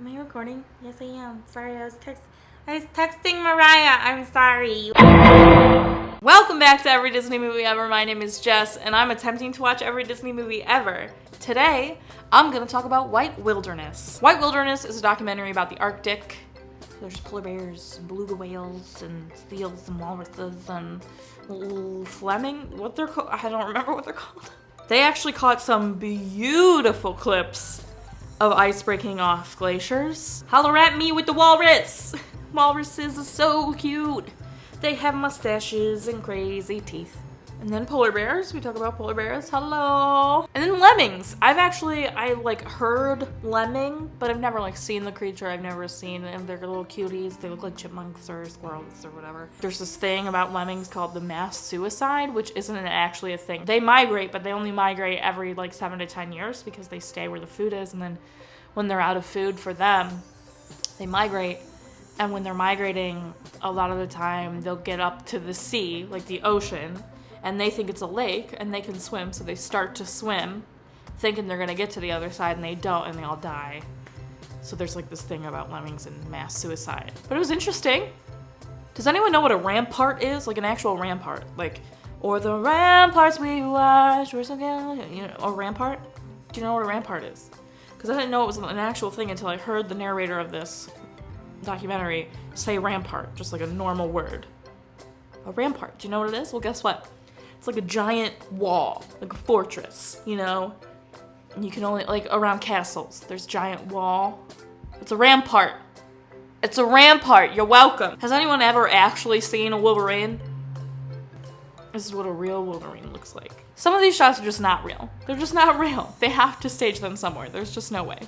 Am I recording? Yes, I am. Sorry, I was texting Mariah. I'm sorry. Welcome back to Every Disney Movie Ever. My name is Jess, and I'm attempting to watch every Disney movie ever. Today, I'm going to talk about White Wilderness. White Wilderness is a documentary about the Arctic. There's polar bears, and beluga whales, and seals, and walruses, and Fleming? What they're called? I don't remember what they're called. They actually caught some beautiful clips of ice breaking off glaciers. Holler at me with the walrus. Walruses are so cute. They have mustaches and crazy teeth. And then polar bears. We talk about polar bears. Hello. And then lemmings. I heard lemming, but I've never seen the creature. I've never seen them. They're little cuties. They look like chipmunks or squirrels or whatever. There's this thing about lemmings called the mass suicide, which isn't actually a thing. They migrate, but they only migrate every 7 to 10 years because they stay where the food is. And then when they're out of food for them, they migrate. And when they're migrating, a lot of the time they'll get up to the sea, like the ocean, and they think it's a lake and they can swim, so they start to swim thinking they're gonna get to the other side, and they don't, and they all die. So there's this thing about lemmings and mass suicide. But it was interesting. Does anyone know what a rampart is? Like an actual rampart. Or the ramparts we watch, we're so good, a rampart? Do you know what a rampart is? Because I didn't know it was an actual thing until I heard the narrator of this documentary say rampart, just like a normal word. A rampart, do you know what it is? Well, guess what? It's like a giant wall, like a fortress, And you can only, around castles, there's giant wall. It's a rampart. It's a rampart, you're welcome. Has anyone ever actually seen a Wolverine? This is what a real Wolverine looks like. Some of these shots are just not real. They're just not real. They have to stage them somewhere. There's just no way.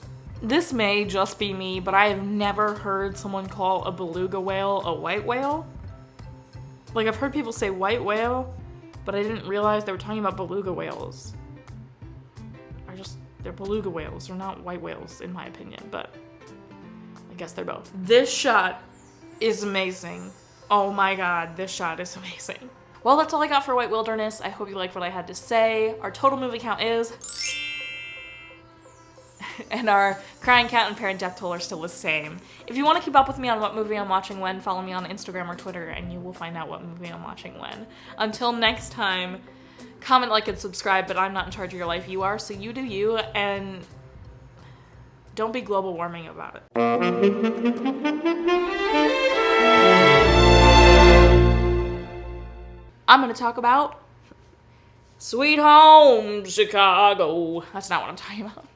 This may just be me, but I have never heard someone call a beluga whale a white whale. I've heard people say white whale, but I didn't realize they were talking about beluga whales. They're beluga whales. They're not white whales, in my opinion, but I guess they're both. This shot is amazing. Oh my god, this shot is amazing. Well, that's all I got for White Wilderness. I hope you liked what I had to say. Our total movie count is... and our crying count and parent death toll are still the same. If you want to keep up with me on what movie I'm watching when, follow me on Instagram or Twitter, and you will find out what movie I'm watching when. Until next time, comment, like, and subscribe, but I'm not in charge of your life. You are, so you do you, and don't be global warming about it. I'm going to talk about Sweet Home Chicago. That's not what I'm talking about.